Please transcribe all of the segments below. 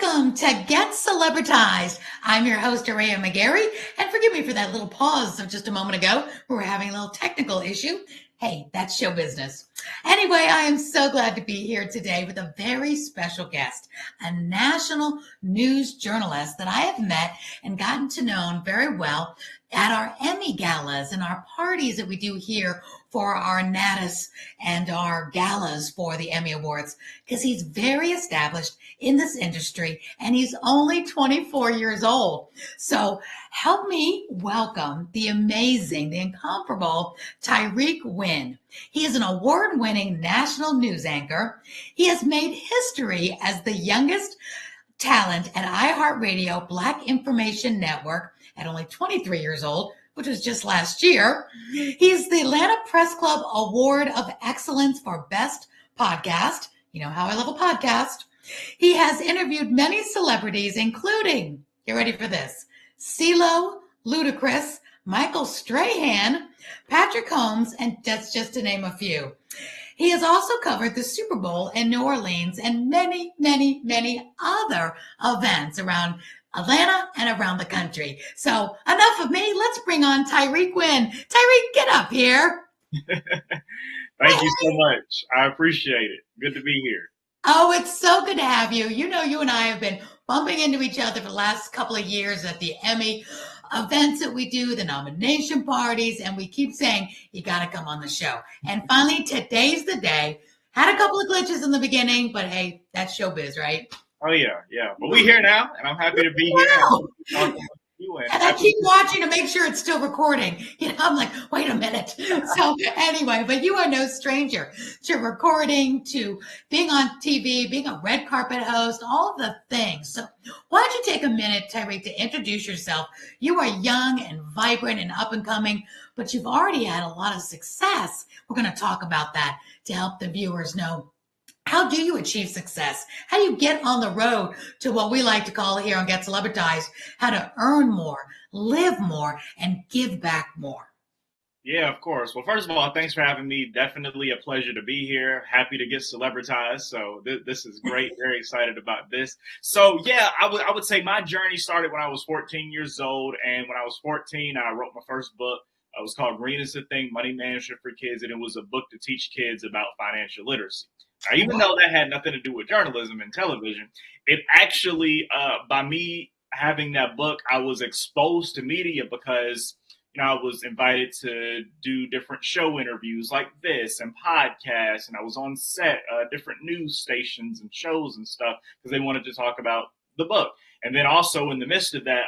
Welcome to Get Celebritized. I'm your host, Aurea McGarry, and forgive me for that little pause of just a moment ago. We were having a little technical issue. Hey, that's show business. Anyway, I am so glad to be here today with a very special guest, a national news journalist that I have met and gotten to know very well at our Emmy galas and our parties that we do here for our natas and our galas for the Emmy Awards, because he's very established in this industry and he's only 24 years old. So help me welcome the amazing, the incomparable Tyrik Wynn. He is an award-winning national news anchor. He has made history as the youngest talent at iHeartRadio Black Information Network at only 23 years old, which was just last year. He's the Atlanta Press Club Award of Excellence for Best Podcast. You know how I love a podcast. He has interviewed many celebrities, including, get ready for this, CeeLo, Ludacris, Michael Strahan, Patrick Holmes, and that's just to name a few. He has also covered the Super Bowl in New Orleans and many, many, many other events around Atlanta and around the country. So enough of me. Let's bring on Tyrik Wynn. Tyrik, get up here. Thank you so much. I appreciate it. Good to be here. Oh, it's so good to have you. You know, you and I have been bumping into each other for the last couple of years at the Emmy events that we do, the nomination parties, and we keep saying, you got to come on the show. And finally, today's the day. Had a couple of glitches in the beginning, but hey, that's showbiz, right? Oh, yeah. But we're here now, and I'm happy to be here. And I keep watching to make sure it's still recording. You know, I'm like, wait a minute. So anyway, but you are no stranger to recording, to being on TV, being a red carpet host, all of the things. So why don't you take a minute, Tyrik, to introduce yourself? You are young and vibrant and up and coming, but you've already had a lot of success. We're going to talk about that to help the viewers know. How do you achieve success? How do you get on the road to what we like to call here on Get Celebritized, how to earn more, live more, and give back more? Yeah, of course. Well, first of all, thanks for having me. Definitely a pleasure to be here. Happy to get celebritized. So this is great. Very excited about this. So yeah, I would say my journey started when I was 14 years old. And when I was 14, I wrote my first book. It was called Green is the Thing, Money Management for Kids. And it was a book to teach kids about financial literacy. Now, even though that had nothing to do with journalism and television, it actually, by me having that book, I was exposed to media because, you know, I was invited to do different show interviews like this and podcasts, and I was on set, different news stations and shows and stuff because they wanted to talk about the book. And then also in the midst of that,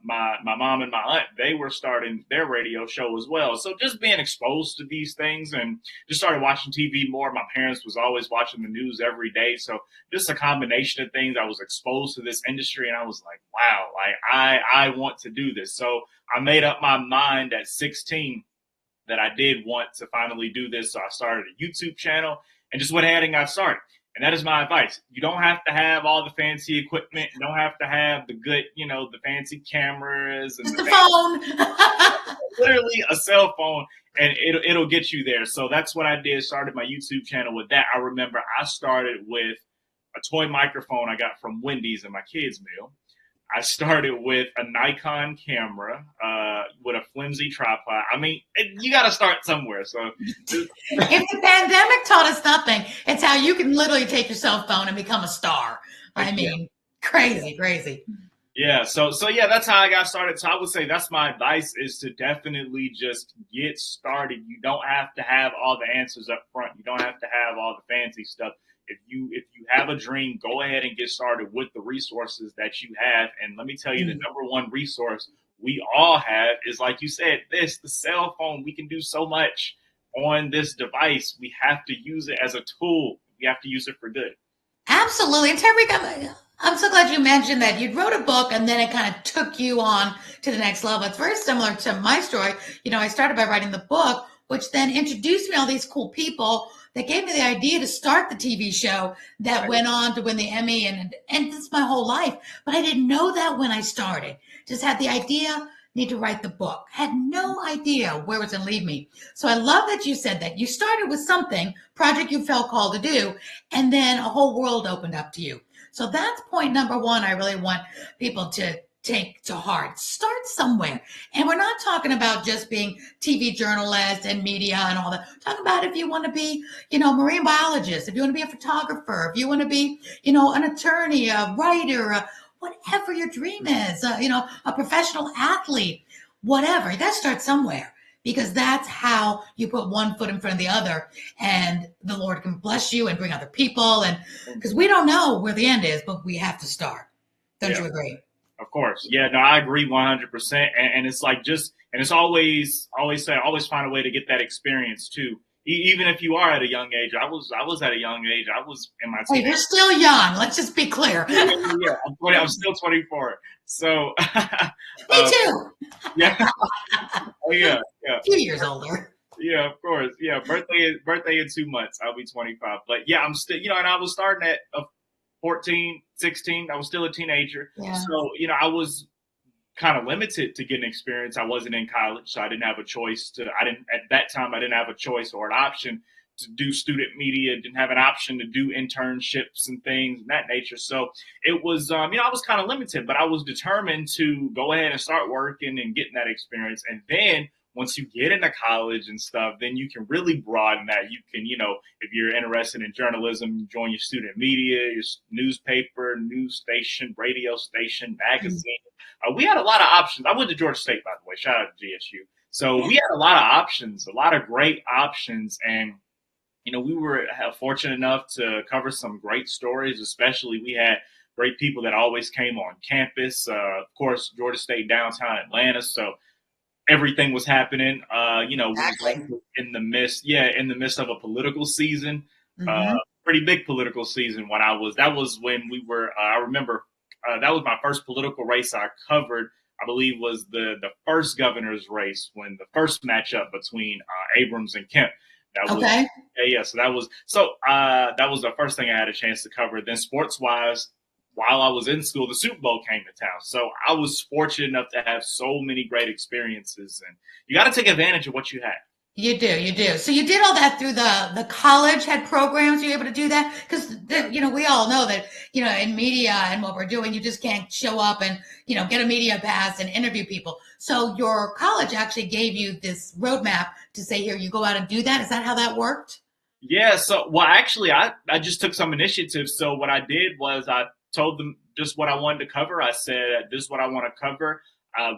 my mom and my aunt, they were starting their radio show as well. So just being exposed to these things and just started watching TV more. My parents was always watching the news every day. So just a combination of things. I was exposed to this industry and I was like, wow, like I want to do this. So I made up my mind at 16 that I did want to finally do this. So I started a YouTube channel and just went ahead and got started. And that is my advice. You don't have to have all the fancy equipment. You don't have to have the good, you know, the fancy cameras. And just the phone. Literally a cell phone, and it'll get you there. So that's what I did. Started my YouTube channel with that. I remember I started with a toy microphone I got from Wendy's in my kids' meal. I started with a Nikon camera with a flimsy tripod. I mean, you got to start somewhere. So if the pandemic taught us nothing, it's how you can literally take your cell phone and become a star. I mean, crazy. Yeah. So yeah, that's how I got started. So I would say that's my advice, is to definitely just get started. You don't have to have all the answers up front. You don't have to have all the fancy stuff. If you have a dream, go ahead and get started with the resources that you have. And let me tell you, the number one resource we all have is, like you said, the cell phone. We can do so much on this device. We have to use it as a tool. We have to use it for good. Absolutely. And Tyrik, I'm so glad you mentioned that you wrote a book and then it kind of took you on to the next level. It's very similar to my story. You know, I started by writing the book, which then introduced me to all these cool people that gave me the idea to start the TV show that went on to win the Emmy, and it's my whole life. But I didn't know that when I started. Just had the idea, need to write the book. Had no idea where it was going to lead me. So I love that you said that. You started with something, project you felt called to do, and then a whole world opened up to you. So that's point number one. I really want people to take to heart. Start somewhere. And we're not talking about just being TV journalists and media and all that. Talk about if you want to be, a marine biologist, if you want to be a photographer, if you want to be, an attorney, a writer, whatever your dream is, a professional athlete, whatever. You got to start somewhere, because that's how you put one foot in front of the other, and the Lord can bless you and bring other people. And because we don't know where the end is, but we have to start. Don't you agree? Of course. Yeah, no, I agree 100%. And it's like and it's always find a way to get that experience too. Even if you are at a young age, I was at a young age. I was in my teens. Hey, you're still young. Let's just be clear. Yeah, I'm still 24. So me too. Yeah. Oh yeah. A few years older. Yeah, of course. Yeah, birthday in 2 months. I'll be 25. But yeah, I'm still, and I was starting at 14, 16. I was still a teenager. Yeah. So, I was kind of limited to getting experience. I wasn't in college, so I didn't have a choice at that time, I didn't have a choice or an option to do student media, didn't have an option to do internships and things of that nature. So it was, I was kind of limited, but I was determined to go ahead and start working and getting that experience. And then once you get into college and stuff, then you can really broaden that. You can, if you're interested in journalism, join your student media, your newspaper, news station, radio station, magazine. We had a lot of options. I went to Georgia State, by the way. Shout out to GSU. So we had a lot of options, a lot of great options. And, we were fortunate enough to cover some great stories, especially we had great people that always came on campus. Of course, Georgia State downtown Atlanta. So everything was happening, exactly. in the midst of a political season, pretty big political season that was when we were, I remember that was my first political race I covered, I believe was the first governor's race, when the first matchup between Abrams and Kemp. Okay. So that was the first thing I had a chance to cover. Then sports wise, while I was in school, the Super Bowl came to town. So I was fortunate enough to have so many great experiences, and you got to take advantage of what you have. You do. So you did all that through the college had programs. You were able to do that? Because, we all know that, in media and what we're doing, you just can't show up and, get a media pass and interview people. So your college actually gave you this roadmap to say, here, you go out and do that. Is that how that worked? Yeah. So, well, actually, I just took some initiative. So what I did was I told them just what I wanted to cover. I said, this is what I want to cover.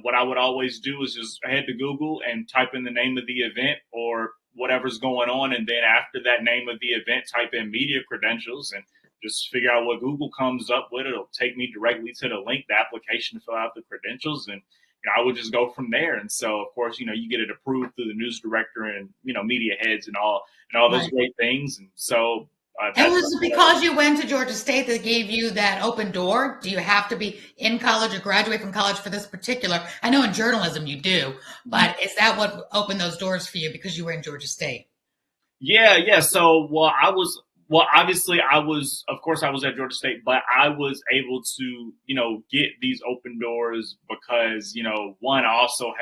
What I would always do is just head to Google and type in the name of the event or whatever's going on. And then after that name of the event, type in media credentials and just figure out what Google comes up with. It'll take me directly to the link, the application to fill out the credentials. And I would just go from there. And so, of course, you get it approved through the news director and, media heads and all those great things. And so, and was it because you went to Georgia State that gave you that open door? Do you have to be in college or graduate from college for this particular? I know in journalism you do, but is that what opened those doors for you because you were in Georgia State? Yeah. So, obviously I was at Georgia State, but I was able to, get these open doors because, one, I also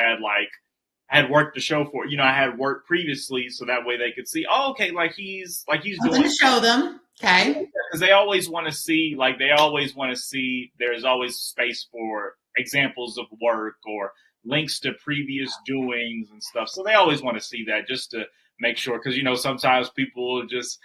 had work to show for it. I had worked previously, so that way they could see, he's doing to show them. Okay. Because they always want to see, there's always space for examples of work or links to previous doings and stuff. So they always want to see that just to make sure, because, sometimes people just,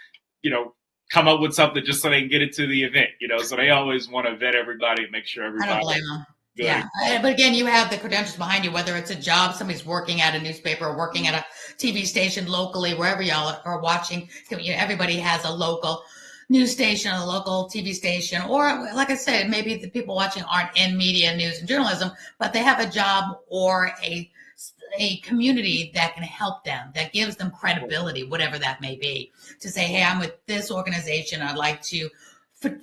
come up with something just so they can get it to the event, so they always want to vet everybody and make sure everybody. I don't blame them. Good. Yeah. But again, you have the credentials behind you, whether it's a job, somebody's working at a newspaper or working at a TV station locally, wherever y'all are watching. Everybody has a local news station, a local TV station, or like I said, maybe the people watching aren't in media, news, and journalism, but they have a job or a community that can help them, that gives them credibility, whatever that may be, to say, hey, I'm with this organization. I'd like to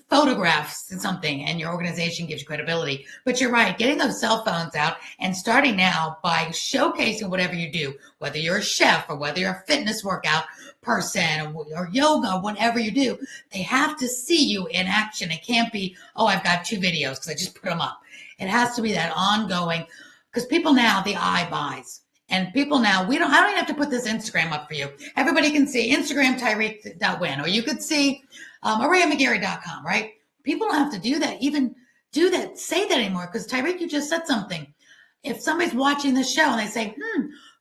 photographs and something, and your organization gives you credibility. But you're right, getting those cell phones out and starting now by showcasing whatever you do, whether you're a chef or whether you're a fitness workout person or yoga, whatever you do, they have to see you in action. It can't be, I've got 2 videos because I just put them up. It has to be that ongoing, because people now, the eye buys. And people now, I don't even have to put this Instagram up for you. Everybody can see Instagram Tyrik Wynn, or you could see AureaMcGarry.com, right? people don't have to do that, say that anymore. Because Tyrik, you just said something. If somebody's watching the show and they say,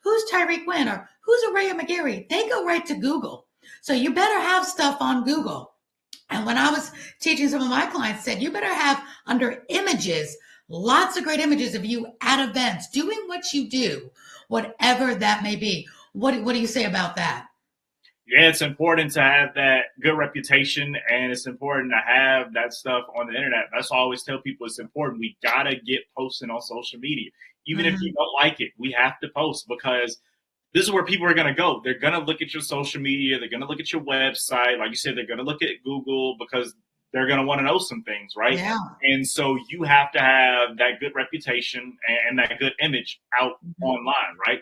who's Tyrik Wynn or who's Aurea McGarry, they go right to Google. So you better have stuff on Google. And when I was teaching, some of my clients said, you better have under images, lots of great images of you at events, doing what you do, whatever that may be. What do you say about that? Yeah, it's important to have that good reputation, and it's important to have that stuff on the internet. That's why I always tell people it's important. We got to get posting on social media. Even if you don't like it, we have to post, because this is where people are going to go. They're going to look at your social media. They're going to look at your website. Like you said, they're going to look at Google because they're going to want to know some things, right? Yeah. And so you have to have that good reputation and that good image out online, right?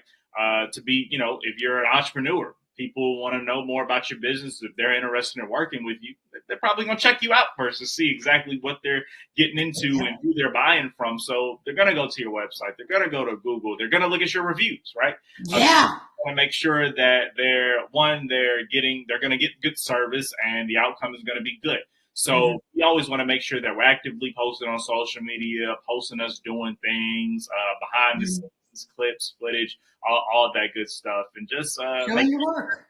To be, if you're an entrepreneur, people want to know more about your business. If they're interested in working with you, they're probably going to check you out first to see exactly what they're getting into and who they're buying from. So they're going to go to your website. They're going to go to Google. They're going to look at your reviews, right? Yeah. Want to make sure that they're going to get good service and the outcome is going to be good. So we always want to make sure that we're actively posting on social media, posting us doing things, behind the scenes, clips, footage, all that good stuff, and just showing your work.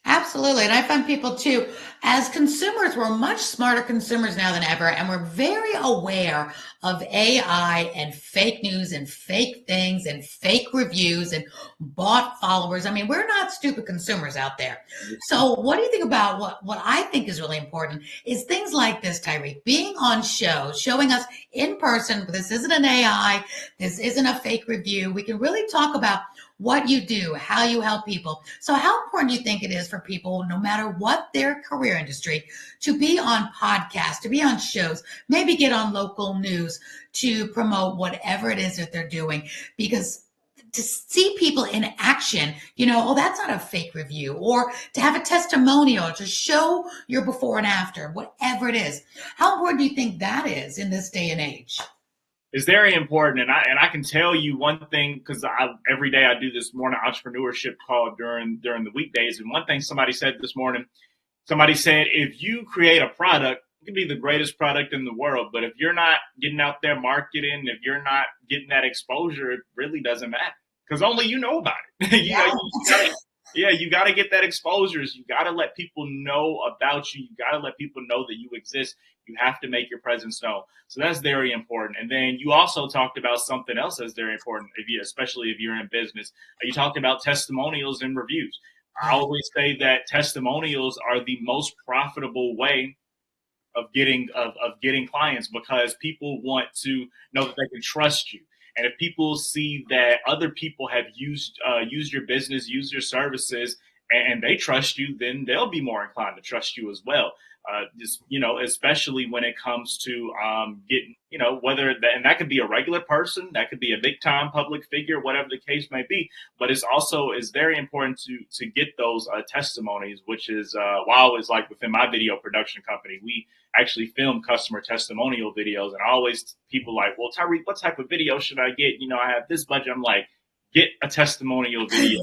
Absolutely. And I find people too, as consumers, we're much smarter consumers now than ever. And we're very aware of AI and fake news and fake things and fake reviews and bot followers. I mean, we're not stupid consumers out there. So what do you think about what I think is really important is things like this, Tyrik, being on shows, showing us in person. This isn't an AI. This isn't a fake review. We can really talk about what you do, how you help people. So how important do you think it is for people, no matter what their career industry, to be on podcasts, to be on shows, maybe get on local news to promote whatever it is that they're doing? Because to see people in action, that's not a fake review, or to have a testimonial to show your before and after, whatever it is. How important do you think that is in this day and age? It's very important, and I can tell you one thing, because every day I do this morning entrepreneurship call during the weekdays, and one thing somebody said this morning, if you create a product, it can be the greatest product in the world, but if you're not getting out there marketing, if you're not getting that exposure, it really doesn't matter, because only you know about it. You got to get that exposure. You got to let people know about you. You got to let people know that you exist. You have to make your presence known. So that's very important. And then you also talked about something else that's very important, especially if you're in business. You talked about testimonials and reviews. I always say that testimonials are the most profitable way of getting clients, because people want to know that they can trust you. And if people see that other people have used your business, used your services, and they trust you, then they'll be more inclined to trust you as well. Especially when it comes to getting, and that could be a regular person, that could be a big time public figure, whatever the case may be. But it's very important to get those testimonies, which is why I was like within my video production company, we actually film customer testimonial videos. And people like, well, Tyrik, what type of video should I get? I have this budget. I'm like, get a testimonial video,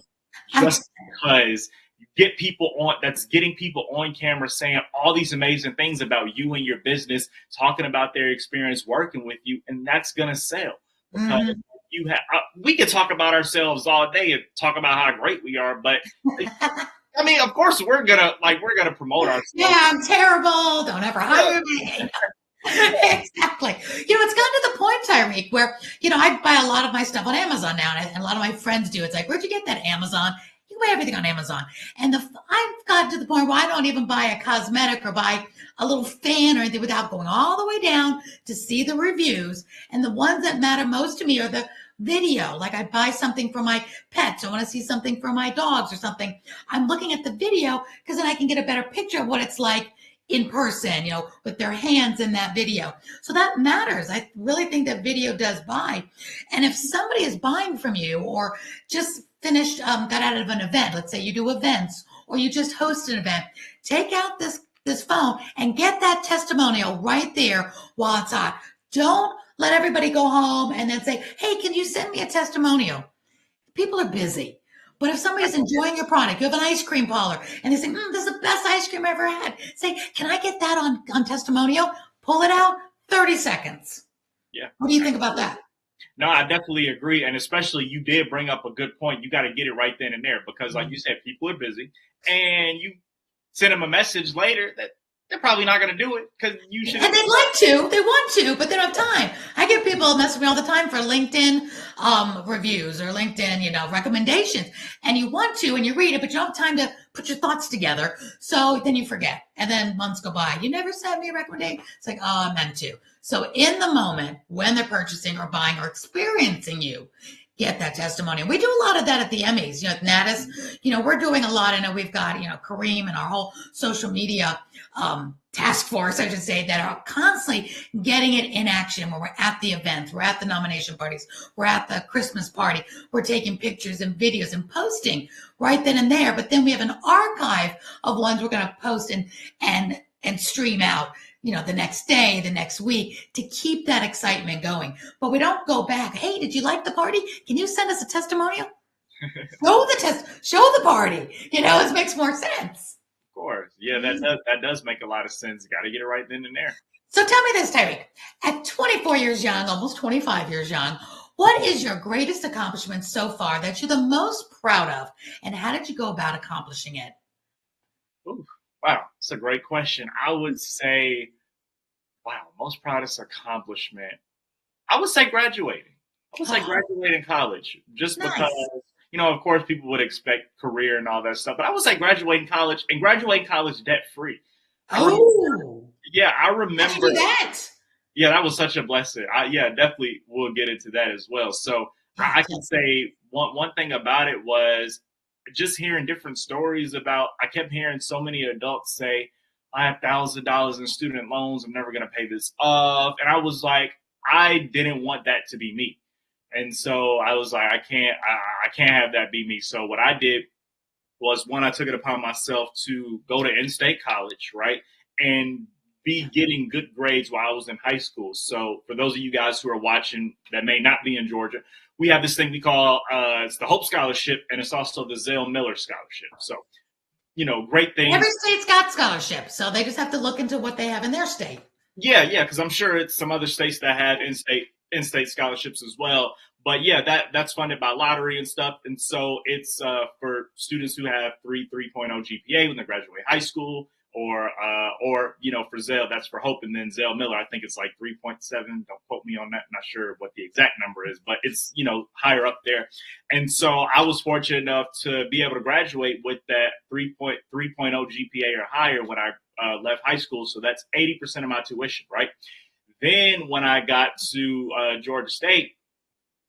just because you get people that's getting people on camera saying all these amazing things about you and your business, talking about their experience working with you, and that's gonna sell. Because we could talk about ourselves all day and talk about how great we are, but I mean, of course, we're gonna promote ourselves. Yeah, I'm terrible. Don't ever hire me. Exactly. It's gotten to the point, Tyrik, where I buy a lot of my stuff on Amazon now, and a lot of my friends do. It's like, where'd you get that? Amazon. You buy everything on Amazon. And I've gotten to the point where I don't even buy a cosmetic or buy a little fan or anything without going all the way down to see the reviews. And the ones that matter most to me are the video. Like I buy something for my pets. I want to see something for my dogs or something. I'm looking at the video because then I can get a better picture of what it's like in person, with their hands in that video. So that matters. I really think that video does buy. And if somebody is buying from you or just finished, got out of an event, let's say you do events or you just host an event, take out this phone and get that testimonial right there while it's hot. Don't let everybody go home and then say, hey, can you send me a testimonial? People are busy. But if somebody's enjoying your product, you have an ice cream parlor, and they say, this is the best ice cream I ever had. Say, can I get that on testimonial? pull it out, 30 seconds. Yeah. What do you think about that? No, I definitely agree. And especially you did bring up a good point. You got to get it right then and there because, like you said, people are busy and you send them a message later that they're probably not going to do it because you should. And they want to, but they don't have time. I get people messaging me all the time for LinkedIn reviews or LinkedIn, recommendations. And you want to, and you read it, but you don't have time to put your thoughts together. So then you forget. And then months go by. You never sent me a recommendation. It's like, oh, I meant to. So in the moment when they're purchasing or buying or experiencing you, get that testimonial. We do a lot of that at the Emmys. At Natus, we're doing a lot. I know we've got, Kareem and our whole social media task force, I should say, that are constantly getting it in action when we're at the events, we're at the nomination parties, we're at the Christmas party, we're taking pictures and videos and posting right then and there. But then we have an archive of ones we're going to post and stream out, the next day, the next week, to keep that excitement going. But we don't go back. Hey, did you like the party? Can you send us a testimonial? Show the party. It makes more sense. Of course. Yeah, that does make a lot of sense. Got to get it right then and there. So tell me this, Tyrik. At 24 years young, almost 25 years young, what is your greatest accomplishment so far that you're the most proud of? And how did you go about accomplishing it? Ooh, wow, that's a great question. I would say, most proudest accomplishment. I would say graduating. Graduating college, just nice. Because, of course, people would expect career and all that stuff. But I would say graduating college debt free. Oh, I remember. How'd you do that? Yeah, that was such a blessing. Definitely we'll get into that as well. So I can say one thing about it was just hearing different stories about. I kept hearing so many adults say, I have $1,000 in student loans. I'm never going to pay this off. And I was like, I didn't want that to be me. And so I was like, I can't have that be me. So what I did was, one, I took it upon myself to go to in-state college, right? And be getting good grades while I was in high school. So for those of you guys who are watching that may not be in Georgia, we have this thing we call, it's the Hope Scholarship, and it's also the Zell Miller Scholarship. So, great things. Every state's got scholarships, so they just have to look into what they have in their state. Yeah, because I'm sure it's some other states that have in-state scholarships as well. But that's funded by lottery and stuff. And so it's for students who have 3.0 GPA when they graduate high school, or for Zell, that's for Hope. And then Zell Miller, I think it's like 3.7. Don't quote me on that. I'm not sure what the exact number is, but it's, higher up there. And so I was fortunate enough to be able to graduate with that 3.0 GPA or higher when I left high school. So that's 80% of my tuition, right? Then when I got to Georgia State,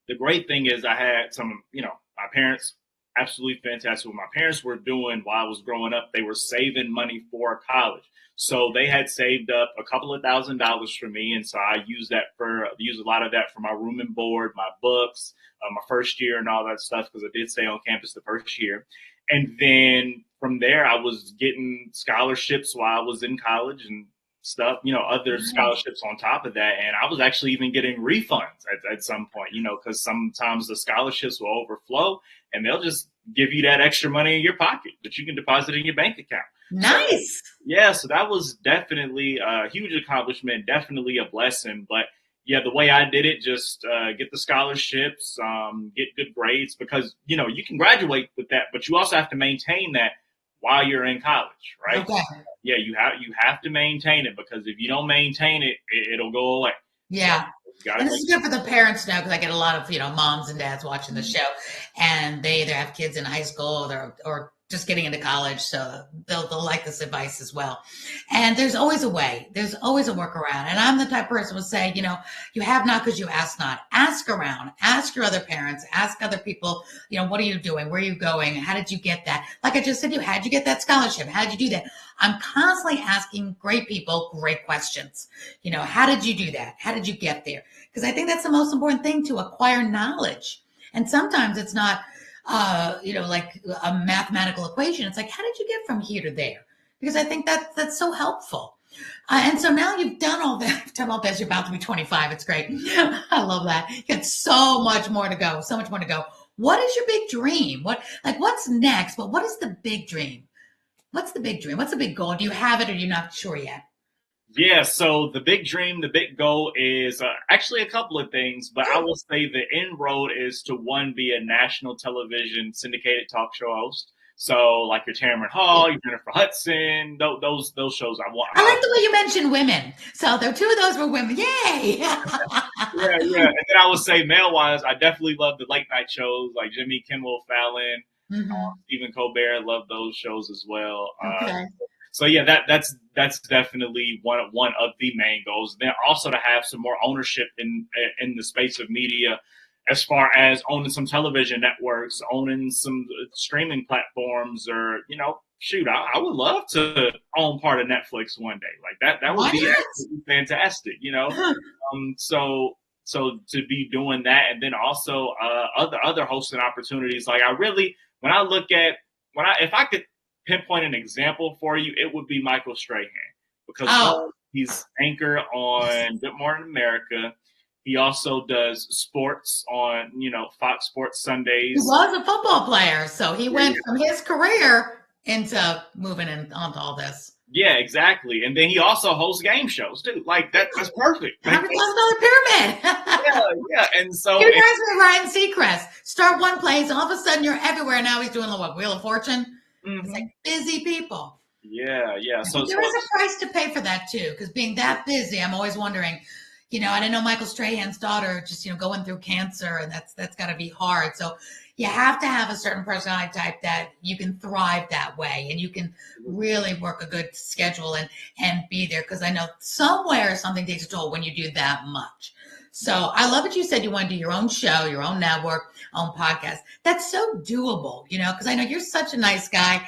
the great thing is I had some, my parents, absolutely fantastic. What my parents were doing while I was growing up, they were saving money for college. So they had saved up a couple of $1,000s for me. And so I used a lot of that for my room and board, my books, my first year and all that stuff, because I did stay on campus the first year. And then from there, I was getting scholarships while I was in college and stuff, other scholarships on top of that. And I was actually even getting refunds at some point, because sometimes the scholarships will overflow and they'll just give you that extra money in your pocket that you can deposit in your bank account. Nice. So that was definitely a huge accomplishment, definitely a blessing. But the way I did it, just get the scholarships, get good grades, because, you can graduate with that, but you also have to maintain that while you're in college, right? Okay. Yeah, you have to maintain it, because if you don't maintain it, it'll go away. Yeah. And this is good for the parents now, because I get a lot of, moms and dads watching the show, and they either have kids in high school or just getting into college. So they'll like this advice as well. And there's always a way. There's always a workaround. And I'm the type of person who will say, you have not because you ask not. Ask around. Ask your other parents. Ask other people, what are you doing? Where are you going? How did you get that? Like I just said, how'd you get that scholarship? How did you do that? I'm constantly asking great people great questions. How did you do that? How did you get there? Because I think that's the most important thing, to acquire knowledge. And sometimes it's not, like a mathematical equation. It's like, how did you get from here to there? Because I think that's so helpful. And so now you've done all that. You're about to be 25. It's great. I love that. You got so much more to go. So much more to go. What is your big dream? What's next? But what is the big dream? What's the big dream? What's the big goal? Do you have it, or are you not sure yet? Yeah, so the big dream, the big goal is actually a couple of things, but I will say the end road is to one, be a national television syndicated talk show host. So like your Tamron Hall, your Jennifer Hudson, those shows I want. I like the way you mentioned women. So there, two of those were women. Yay! Yeah. And then I would say male wise, I definitely love the late night shows like Jimmy Kimmel, Fallon, Hmm. Stephen Colbert. Love those shows as well. Okay. So yeah, that's definitely one of the main goals. Then also to have some more ownership in the space of media, as far as owning some television networks, owning some streaming platforms, or shoot, I would love to own part of Netflix one day. Like that would Why be not? absolutely fantastic. Huh. So to be doing that, and then also other hosting opportunities. Like I really, when I look at if I could pinpoint an example for you, it would be Michael Strahan, because Oh, one, he's anchor on Good Morning America. He also does sports on Fox Sports he Sundays. was a football player, so he Yeah, went from his career into moving onto all this. yeah, exactly. And then he also hosts game shows too. Like that's perfect. Like, $100,000 pyramid. yeah. And so He reminds me of Ryan Seacrest. Start one place, all of a sudden you're everywhere. Now he's doing what, Wheel of Fortune? It's like busy people. yeah. So There is a price to pay for that too, because being that busy, I'm always wondering. I didn't know Michael Strahan's daughter just going through cancer, and that's got to be hard. So you have to have a certain personality type that you can thrive that way, and you can really work a good schedule and be there. Because I know somewhere something takes a toll when you do that much. So I love what you said. You want to do your own show, your own network, own podcast. That's so doable, because I know you're such a nice guy.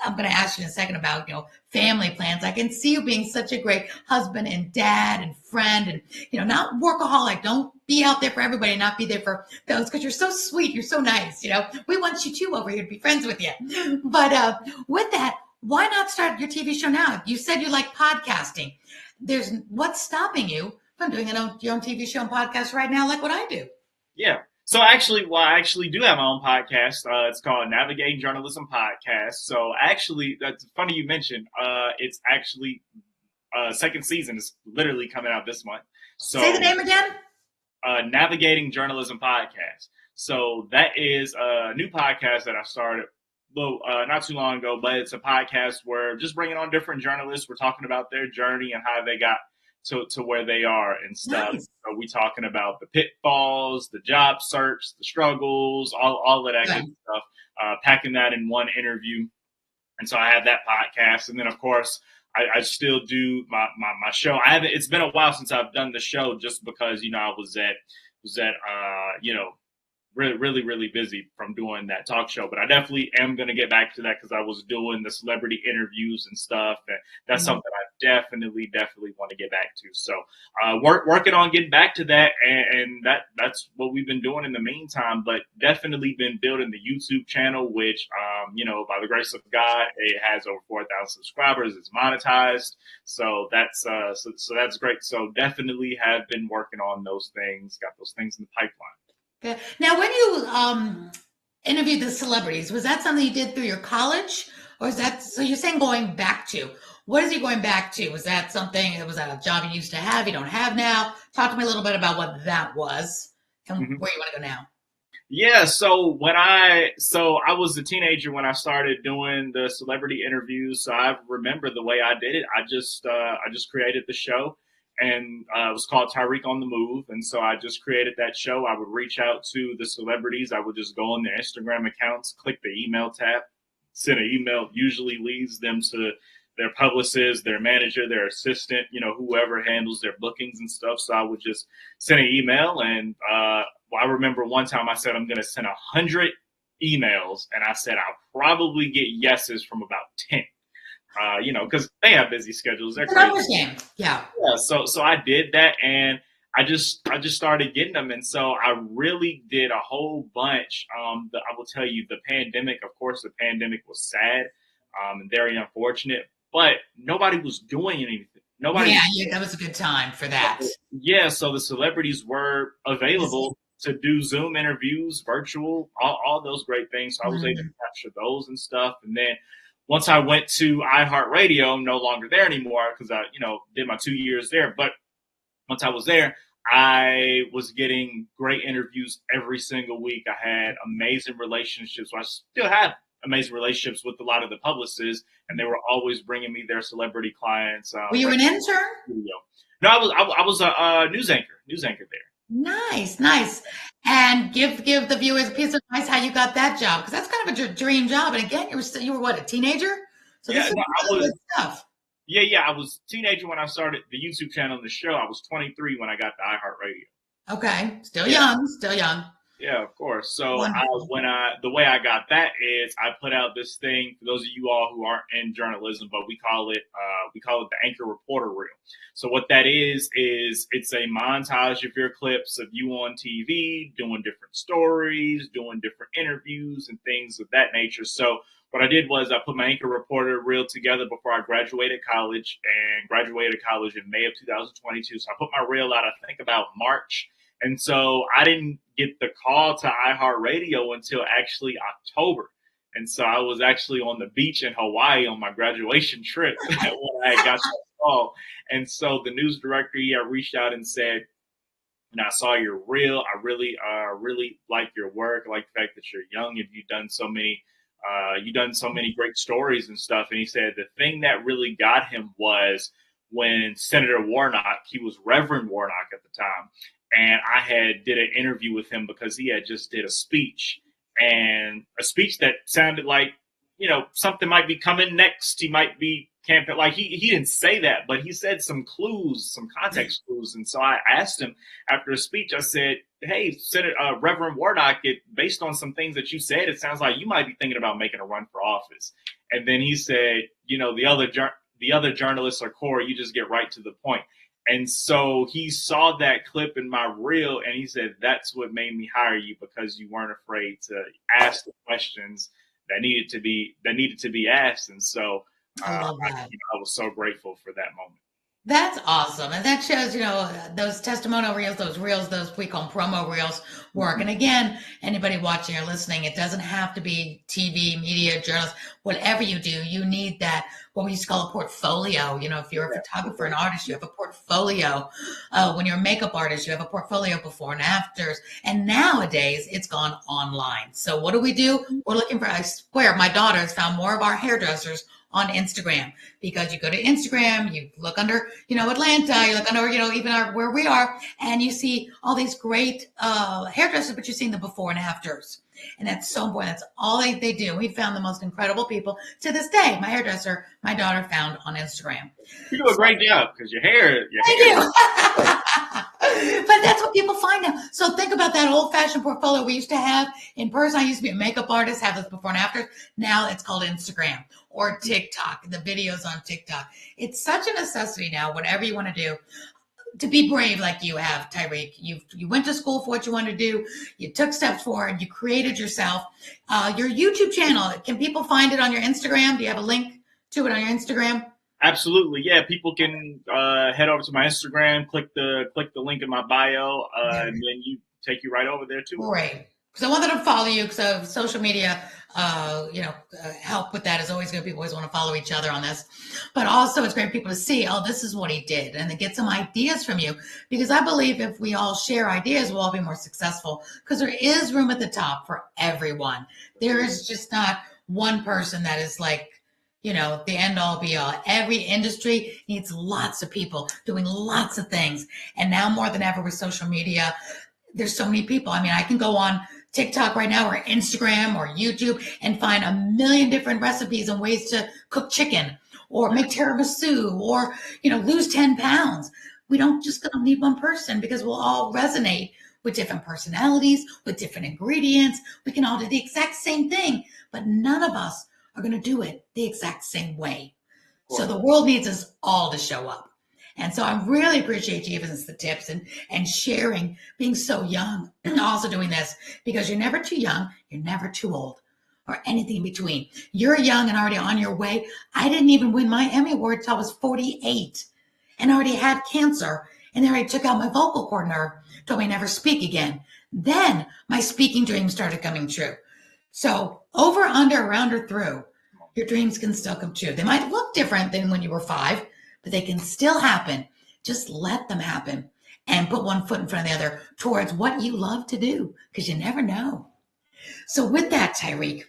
I'm going to ask you in a second about, family plans. I can see you being such a great husband and dad and friend and, not workaholic. Don't be out there for everybody and not be there for those, because you're so sweet. You're so nice. We want you too over here to be friends with you. But with that, why not start your TV show now? You said you like podcasting. What's stopping you from doing your own TV show and podcast right now, like what I do? yeah. So actually, I actually do have my own podcast. It's called Navigating Journalism Podcast. So actually, that's funny you mentioned. It's actually second season is literally coming out this month. So Say the name again. Navigating Journalism Podcast. So that is a new podcast that I started not too long ago, but it's a podcast where just bringing on different journalists. We're talking about their journey and how they got to where they are and stuff. Nice. So we talking about the pitfalls, the job search, the struggles, all of that good stuff. Packing that in one interview. And so I have that podcast, and then of course I still do my show. I haven't. It's been a while since I've done the show, just because I was at really busy from doing that talk show. But I definitely am going to get back to that, because I was doing the celebrity interviews and stuff, and that's something I definitely want to get back to. So working on getting back to that, and that's what we've been doing in the meantime. But definitely been building the YouTube channel, which by the grace of God, it has over 4,000 subscribers. It's monetized, so that's so that's great. So definitely have been working on those things. Got those things in the pipeline. Okay. Now, when you interviewed the celebrities, was that something you did through your college, or is that so? You're saying going back to, what is he going back to? Was that a job you used to have, you don't have now? Talk to me a little bit about what that was and where you want to go now. Yeah, so I was a teenager when I started doing the celebrity interviews. So I remember the way I did it. I just created the show, and it was called Tyrik on the Move. And so I just created that show. I would reach out to the celebrities. I would just go on their Instagram accounts, click the email tab, send an email. Usually leads them to their publicist, their manager, their assistant, whoever handles their bookings and stuff. So I would just send an email, and I remember one time I said I'm going to send 100 emails, and I said I'll probably get yeses from about 10. Because they have busy schedules. They're crazy. Yeah. So I did that, and I just started getting them, and so I really did a whole bunch. I will tell you, the pandemic. Of course, the pandemic was sad and very unfortunate, but nobody was doing anything. Nobody. Yeah, that was a good time for that. Yeah, so the celebrities were available to do Zoom interviews, virtual, all those great things. So I was able to capture those and stuff, and then once I went to iHeartRadio, I'm no longer there anymore because I, did my 2 years there. But once I was there, I was getting great interviews every single week. I had amazing relationships. I still have amazing relationships with a lot of the publicists, and they were always bringing me their celebrity clients. Were you an intern? No, I was a news anchor there. Nice. And give the viewers a piece of advice how you got that job, because that's kind of a dream job. And again, you were what, a teenager? So yeah, this is really good stuff. Yeah. I was a teenager when I started the YouTube channel and the show. I was 23 when I got to iHeartRadio. Okay, still young. Yeah, of course. So Wonderful. the way I got that is I put out this thing for those of you all who aren't in journalism, but we call it the Anchor Reporter Reel. So what that is it's a montage of your clips of you on TV doing different stories, doing different interviews and things of that nature. So what I did was I put my Anchor Reporter Reel together before I graduated college in May of 2022. So I put my reel out, I think about March. And so I didn't get the call to iHeartRadio until actually October. And so I was actually on the beach in Hawaii on my graduation trip when I got that call. And so the news director reached out and said, I saw your reel. I really like your work. I like the fact that you're young and you've done so many great stories and stuff. And he said the thing that really got him was when Senator Warnock, he was Reverend Warnock at the time, and I did an interview with him because he had just did a speech that sounded like, something might be coming next. He might be campaign. Like he didn't say that, but he said some clues, some context clues. And so I asked him after a speech, I said, hey, Senator Reverend Warnock, based on some things that you said, it sounds like you might be thinking about making a run for office. And then he said, the other journalists are core. You just get right to the point. And so he saw that clip in my reel and he said, that's what made me hire you, because you weren't afraid to ask the questions that needed to be asked. And so I was so grateful for that moment. That's awesome. And that shows, those testimonial reels, those we call them promo reels work. And again, anybody watching or listening, it doesn't have to be TV, media, journalists, whatever you do, you need that, what we used to call a portfolio. If you're a photographer and artist, you have a portfolio. When you're a makeup artist, you have a portfolio before and afters. And nowadays it's gone online. So what do? We're looking for, I swear, my daughter has found more of our hairdressers on Instagram, because you go to Instagram, you look under, Atlanta, you look under, even where we are, and you see all these great hairdressers, but you're seeing the before and afters. And that's so important. That's all they do. We found the most incredible people to this day. My hairdresser, my daughter found on Instagram. You do a great job, because your hair. I do. But that's what people find now. So think about that old-fashioned portfolio we used to have in person. I used to be a makeup artist, have this before and afters. Now it's called Instagram or TikTok, the videos on TikTok. It's such a necessity now, whatever you want to do, to be brave like you have, Tyrik. You went to school for what you wanted to do. You took steps forward. You created yourself. Your YouTube channel, can people find it on your Instagram? Do you have a link to it on your Instagram? Absolutely. Yeah. People can head over to my Instagram, click the link in my bio, and then take you right over there too. Great. Because I wanted to follow you, because social media, help with that is always good. People always want to follow each other on this. But also it's great people to see, this is what he did, and to get some ideas from you. Because I believe if we all share ideas, we'll all be more successful, because there is room at the top for everyone. There is just not one person that is like, the end all be all. Every industry needs lots of people doing lots of things. And now more than ever with social media, there's so many people. I mean, I can go on TikTok right now or Instagram or YouTube and find a million different recipes and ways to cook chicken or make tiramisu or, lose 10 pounds. We don't need one person, because we'll all resonate with different personalities, with different ingredients. We can all do the exact same thing, but none of us are going to do it the exact same way. So the world needs us all to show up. And so I really appreciate you giving us the tips and sharing, being so young, and also doing this, because you're never too young, you're never too old, or anything in between. You're young and already on your way. I didn't even win my Emmy Award until I was 48 and already had cancer. And they already took out my vocal cord nerve, told me never speak again. Then my speaking dreams started coming true. So over, under, around, or through. your dreams can still come true. They might look different than when you were 5, but they can still happen. Just let them happen and put one foot in front of the other towards what you love to do, because you never know. So with that, Tyrik,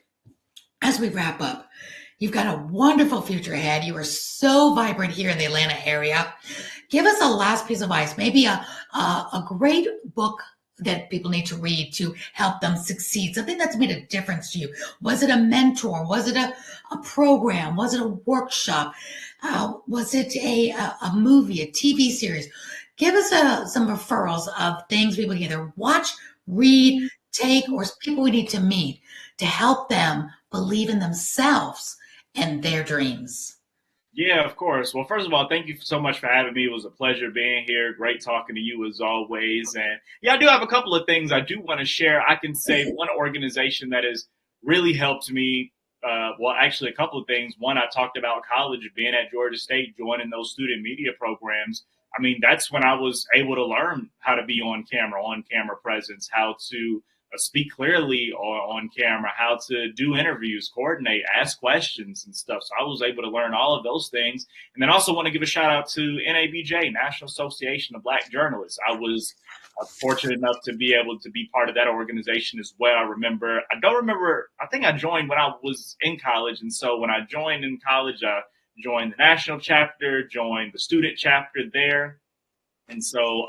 as we wrap up, you've got a wonderful future ahead. You are so vibrant here in the Atlanta area. Give us a last piece of advice, maybe a great book that people need to read to help them succeed, something that's made a difference to you. Was it a mentor? Was it a program? Was it a workshop? Was it a movie, a TV series? Give us some referrals of things we would either watch, read, take, or people we need to meet to help them believe in themselves and their dreams. Yeah, of course. Well, first of all, thank you so much for having me. It was a pleasure being here. Great talking to you as always. And yeah, I do have a couple of things I do want to share. I can say one organization that has really helped me. Well, actually, a couple of things. One, I talked about college, being at Georgia State, joining those student media programs. I mean, that's when I was able to learn how to be on camera presence, how to speak clearly on camera, how to do interviews, coordinate, ask questions and stuff. So I was able to learn all of those things. And then also want to give a shout out to NABJ, National Association of Black Journalists. I was fortunate enough to be able to be part of that organization as well. I think I joined when I was in college. And so when I joined in college, I joined the national chapter, joined the student chapter there. And so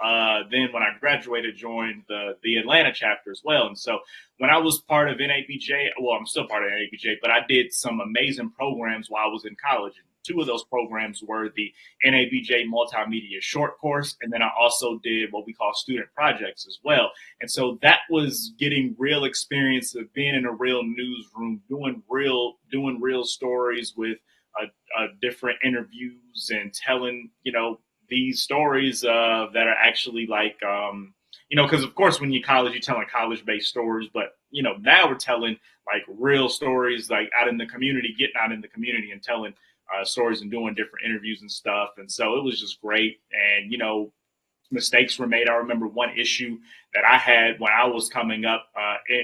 then when I graduated, joined the Atlanta chapter as well. And so when I was part of NABJ, well, I'm still part of NABJ, but I did some amazing programs while I was in college. And 2 of those programs were the NABJ Multimedia Short Course. And then I also did what we call student projects as well. And so that was getting real experience of being in a real newsroom, doing real stories with different interviews and telling, these stories that are actually like, because of course when you're college, you're telling college-based stories, but now we're telling like real stories, like out in the community, getting out in the community and telling stories and doing different interviews and stuff. And so it was just great. And mistakes were made. I remember one issue that I had when I was coming up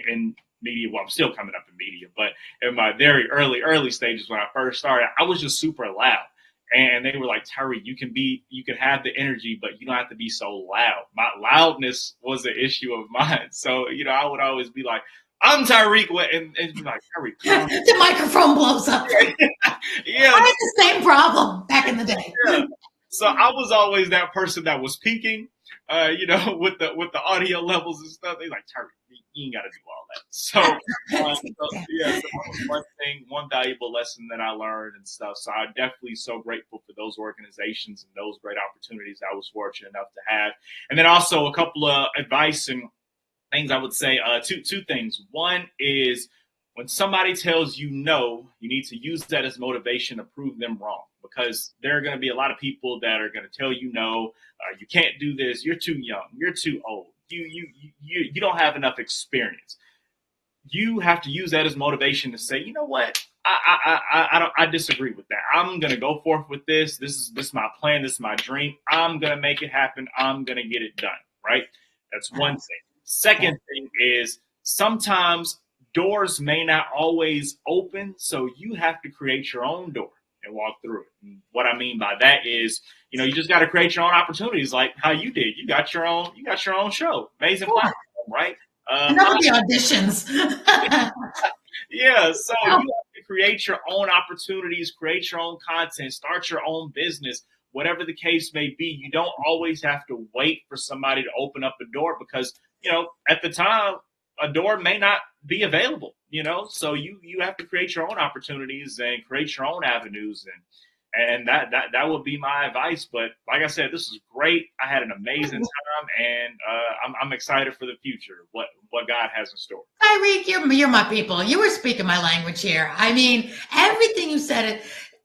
in media. Well, I'm still coming up in media, but in my very early stages when I first started, I was just super loud. And they were like, Tyrik, you can have the energy, but you don't have to be so loud. My loudness was an issue of mine. So, I would always be like, I'm Tyrik, and be like, Tyrik. The microphone blows up. Yeah. I had the same problem back in the day. Yeah. So I was always that person that was peaking, with the audio levels and stuff. They like, Tyrik, you ain't got to do all that. So that was one valuable lesson that I learned and stuff. So I'm definitely so grateful for those organizations and those great opportunities I was fortunate enough to have. And then also a couple of advice and things I would say, two things. One is when somebody tells you no, you need to use that as motivation to prove them wrong, because there are going to be a lot of people that are going to tell you no, you can't do this, you're too young, you're too old, you don't have enough experience. You have to use that as motivation to say, you know what, I disagree with that. I'm going to go forth with this. This is my plan. This is my dream. I'm going to make it happen. I'm going to get it done. Right. That's one thing. Second thing is sometimes doors may not always open, so you have to create your own door and walk through it. And what I mean by that is, you just got to create your own opportunities, like how you did. You got your own show, amazing platform, right? Enough of the auditions. Yeah, so you have to create your own opportunities, create your own content, start your own business, whatever the case may be. You don't always have to wait for somebody to open up a door, because at the time, a door may not be available, so you have to create your own opportunities and create your own avenues. And that would be my advice. But like I said, this is great. I had an amazing time, and I'm excited for the future, what God has in store. Tyrik, you're my people. You were speaking my language here. I mean, everything you said,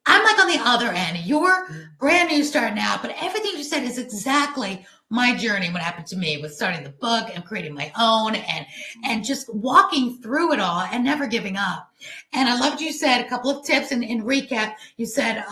I'm like on the other end. You're brand new starting out, but everything you said is exactly my journey, what happened to me with starting the book and creating my own and just walking through it all and never giving up. And I loved you said a couple of tips in recap. You said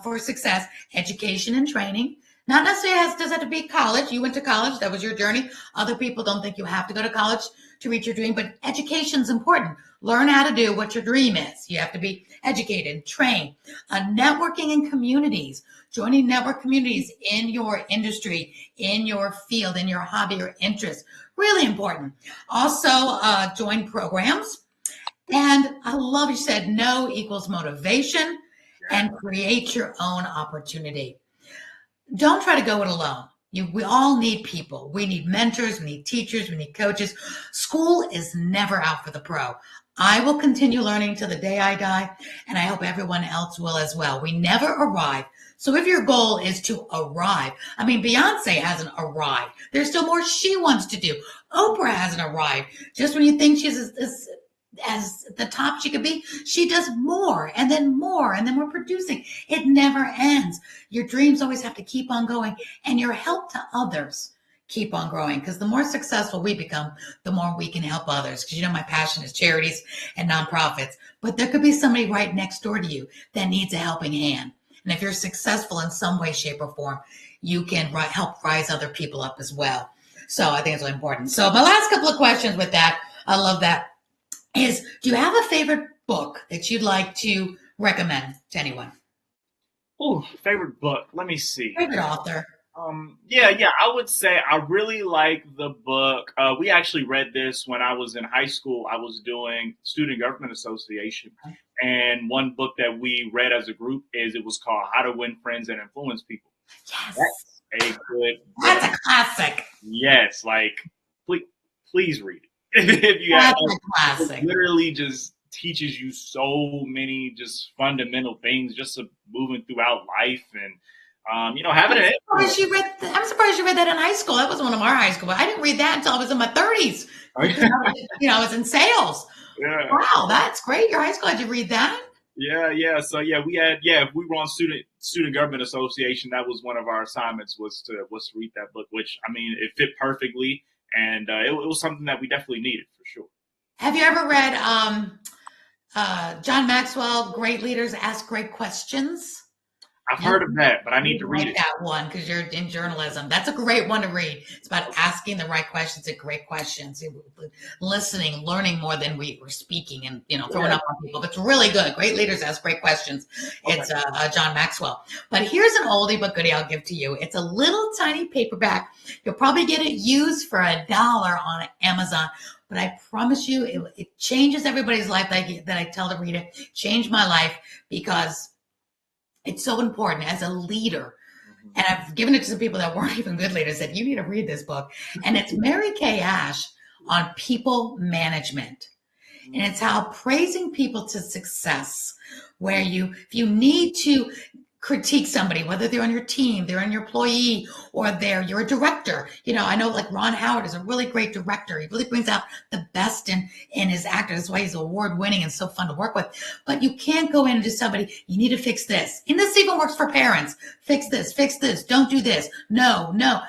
for success, education and training. Not necessarily does have to be college. You went to college. That was your journey. Other people don't think you have to go to college to reach your dream, but education's important. Learn how to do what your dream is. You have to be educated, trained. Networking in communities, joining network communities in your industry, in your field, in your hobby or interest. Really important. Also, join programs. And I love you said no equals motivation and create your own opportunity. Don't try to go it alone. We all need people. We need mentors. We need teachers. We need coaches. School is never out for the pro. I will continue learning till the day I die, and I hope everyone else will as well. We never arrive. So if your goal is to arrive, I mean, Beyonce hasn't arrived. There's still more she wants to do. Oprah hasn't arrived. Just when you think she's as the top she could be, she does more, and then we're producing. It never ends. Your dreams always have to keep on going, and your help to others keep on growing, because the more successful we become, the more we can help others. Because my passion is charities and nonprofits, but there could be somebody right next door to you that needs a helping hand. And if you're successful in some way, shape, or form, you can help rise other people up as well. So I think it's really important. So my last couple of questions with that, I love that, is do you have a favorite book that you'd like to recommend to anyone? Oh, favorite book. Let me see. Favorite author. I would say I really like the book. We actually read this when I was in high school. I was doing Student Government Association. And one book that we read as a group it was called How to Win Friends and Influence People. Yes. That's a good book. That's a classic. Yes. Please read it. If you That's a classic. It literally just teaches you so many just fundamental things just of moving throughout life and having it. I'm surprised you read that in high school. That was one of our high school. I didn't read that until I was in my 30s. I was in sales. Yeah. Wow, that's great. Your high school had you read that? Yeah. So we were on Student Government Association. That was one of our assignments was to read that book, which it fit perfectly, and it was something that we definitely needed for sure. Have you ever read John Maxwell? Great leaders ask great questions. I've heard of that, but I need to read it. That one, because you're in journalism. That's a great one to read. It's about asking the right questions and great questions, listening, learning more than we were speaking, and throwing up on people. But it's really good. Great leaders ask great questions. Okay. It's John Maxwell. But here's an oldie but goodie I'll give to you. It's a little tiny paperback. You'll probably get it used for $1 on Amazon. But I promise you, it changes everybody's life that I tell to read it. Changed my life because it's so important as a leader. And I've given it to some people that weren't even good leaders, said, you need to read this book. And it's Mary Kay Ash on people management. And it's how praising people to success, where if you need to critique somebody, whether they're on your team, they're an employee, or you're a director. I know like Ron Howard is a really great director. He really brings out the best in his actors. That's why he's award-winning and so fun to work with. But you can't go in and do somebody, you need to fix this. And this even works for parents. Fix this, don't do this. No.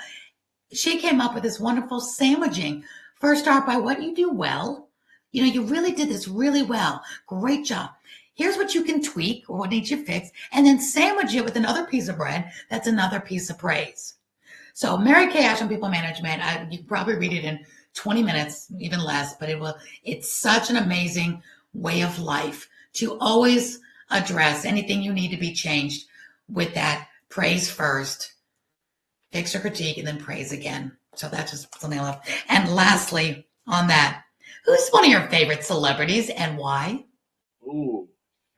She came up with this wonderful sandwiching. First, start by what you do well. You really did this really well. Great job. Here's what you can tweak or what needs you fixed, and then sandwich it with another piece of bread. That's another piece of praise. So Mary Kay Ash on people management, you can probably read it in 20 minutes, even less, but it's such an amazing way of life to always address anything you need to be changed with that praise first, fix or critique, and then praise again. So that's just something I love. And lastly, on that, who's one of your favorite celebrities and why? Ooh.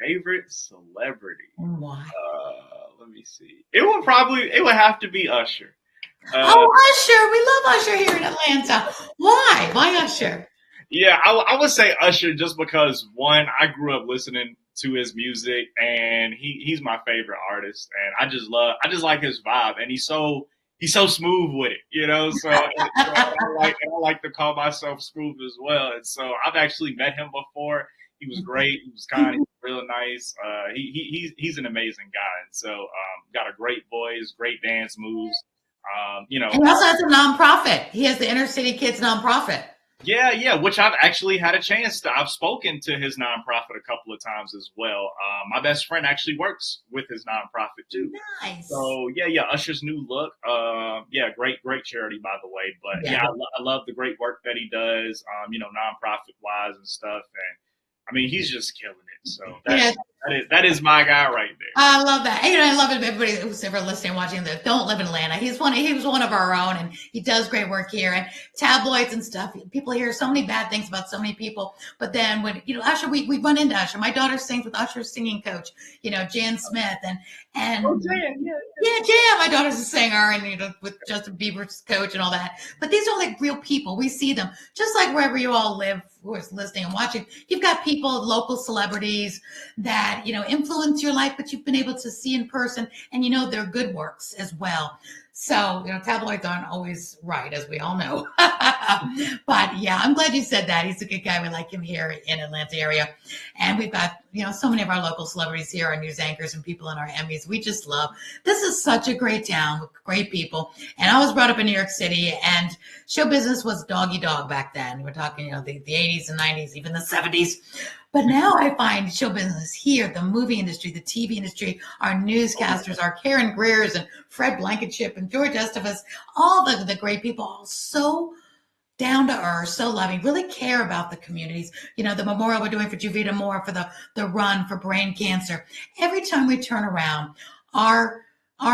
Favorite celebrity? And why? Let me see. It would have to be Usher. Usher. We love Usher here in Atlanta. Why? Why Usher? Yeah, I would say Usher just because, one, I grew up listening to his music, and he's my favorite artist, and I just like his vibe, and he's so smooth with it, so I like to call myself smooth as well. And so I've actually met him before. He was great. He was kind. He was real nice. He's an amazing guy. And so got a great voice, great dance moves. And he also has a nonprofit. He has the Inner City Kids nonprofit. Yeah, which I've actually had a chance to. I've spoken to his nonprofit a couple of times as well. My best friend actually works with his nonprofit too. Nice. So yeah, Usher's New Look. Yeah, great charity by the way. But Yeah. yeah, I love the great work that he does. Nonprofit wise and stuff. And I mean, he's just killing it. So You know, that is my guy right there. I love that. I love it. Everybody who's ever listening, watching that don't live in Atlanta. He was one of our own, and he does great work here. And tabloids and stuff. People hear so many bad things about so many people, but then when Usher, we run into Usher. My daughter sings with Usher's singing coach, Jan Smith, and Oh, Jan, yeah. yeah, Jan. My daughter's a singer, and with Justin Bieber's coach and all that. But these are like real people. We see them just like wherever you all live, who is listening and watching. You've got people, local celebrities that influence your life, but you've been able to see in person, and their good works as well. So tabloids aren't always right, as we all know. But yeah, I'm glad you said that. He's a good guy. We like him here in Atlanta area, and we've got so many of our local celebrities here, our news anchors and people in our Emmys. We just love. This is such a great town with great people. And I was brought up in New York City, and show business was doggy dog back then. We're talking the 80s and 90s, even the 70s. But now I find show business here, the movie industry, the TV industry, our newscasters, our Karen Greers and Fred Blankenship and George Estevez, all the great people, all so down to earth, so loving, really care about the communities. The memorial we're doing for Juvita Moore, for the run for brain cancer. Every time we turn around, our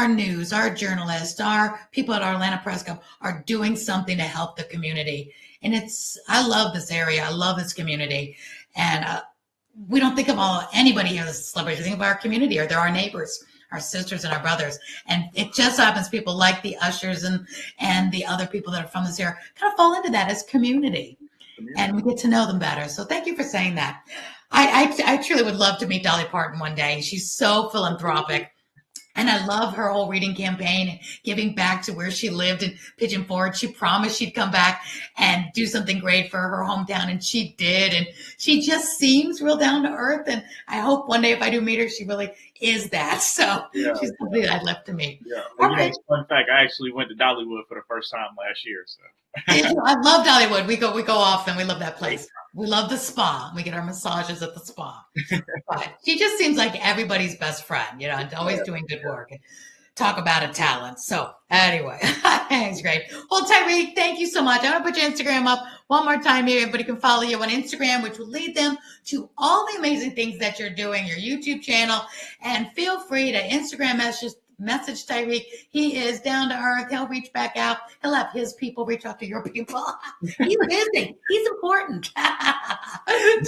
news, our journalists, our people at our Atlanta Press Club are doing something to help the community. And I love this area. I love this community. And we don't think of anybody here as celebrities. We think of our community, or they're our neighbors, our sisters and our brothers. And it just happens people like the Ushers and the other people that are from this area kind of fall into that as community. And we get to know them better. So thank you for saying that. I truly would love to meet Dolly Parton one day. She's so philanthropic. And I love her whole reading campaign and giving back to where she lived in Pigeon Forge. She promised she'd come back and do something great for her hometown, and she did. And she just seems real down to earth. And I hope one day if I do meet her, she really is that. So she's somebody that I'd love to meet. Yeah. Well, fun fact, I actually went to Dollywood for the first time last year. So I love Dollywood. We go often. We love that place. We love the spa. We get our massages at the spa. But she just seems like everybody's best friend, and always doing good work. And talk about a talent. So anyway, it's great. Well, Tyrik, thank you so much. I'm going to put your Instagram up one more time here. Everybody can follow you on Instagram, which will lead them to all the amazing things that you're doing, your YouTube channel. And feel free to Instagram message Tyrik. He is down to earth. He'll reach back out. He'll have his people reach out to your people. He's busy. He's important.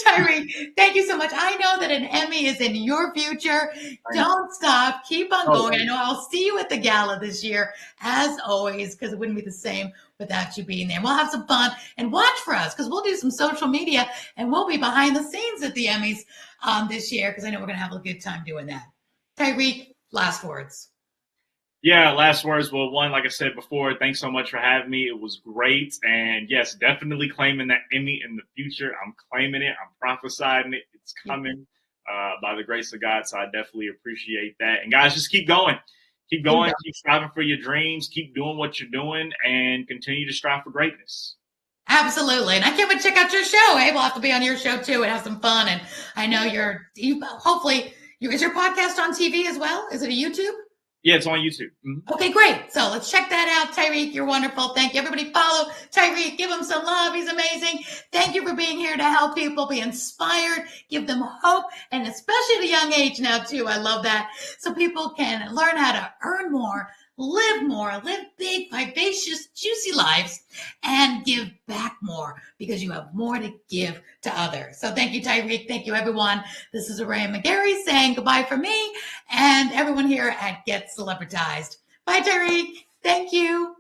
Tyrik, thank you so much. I know that an Emmy is in your future. Don't stop. Keep on going. I know I'll see you at the gala this year, as always, because it wouldn't be the same without you being there. We'll have some fun and watch for us, because we'll do some social media and we'll be behind the scenes at the Emmys this year, because I know we're going to have a good time doing that. Tyrik, last words. Yeah, last words. Well, one, like I said before, thanks so much for having me. It was great. And yes, definitely claiming that Emmy in the future. I'm claiming it. I'm prophesying it. It's coming by the grace of God. So I definitely appreciate that. And guys, just keep going. Keep going. Keep striving for your dreams. Keep doing what you're doing, and continue to strive for greatness. Absolutely. And I can't wait to check out your show. Hey, we'll have to be on your show too and have some fun. And I know is your podcast on TV as well? Is it a YouTube? Yeah, it's on YouTube. Mm-hmm. Okay, great. So let's check that out. Tyrik, you're wonderful. Thank you. Everybody follow Tyrik. Give him some love. He's amazing. Thank you for being here to help people be inspired, give them hope, and especially at a young age now too. I love that. So people can learn how to earn more, live big, vivacious, juicy lives, and give back more, because you have more to give to others. So thank you, Tyrik. Thank you, everyone. This is Aurea McGarry saying goodbye from me and everyone here at Get Celebritized. Bye, Tyrik. Thank you.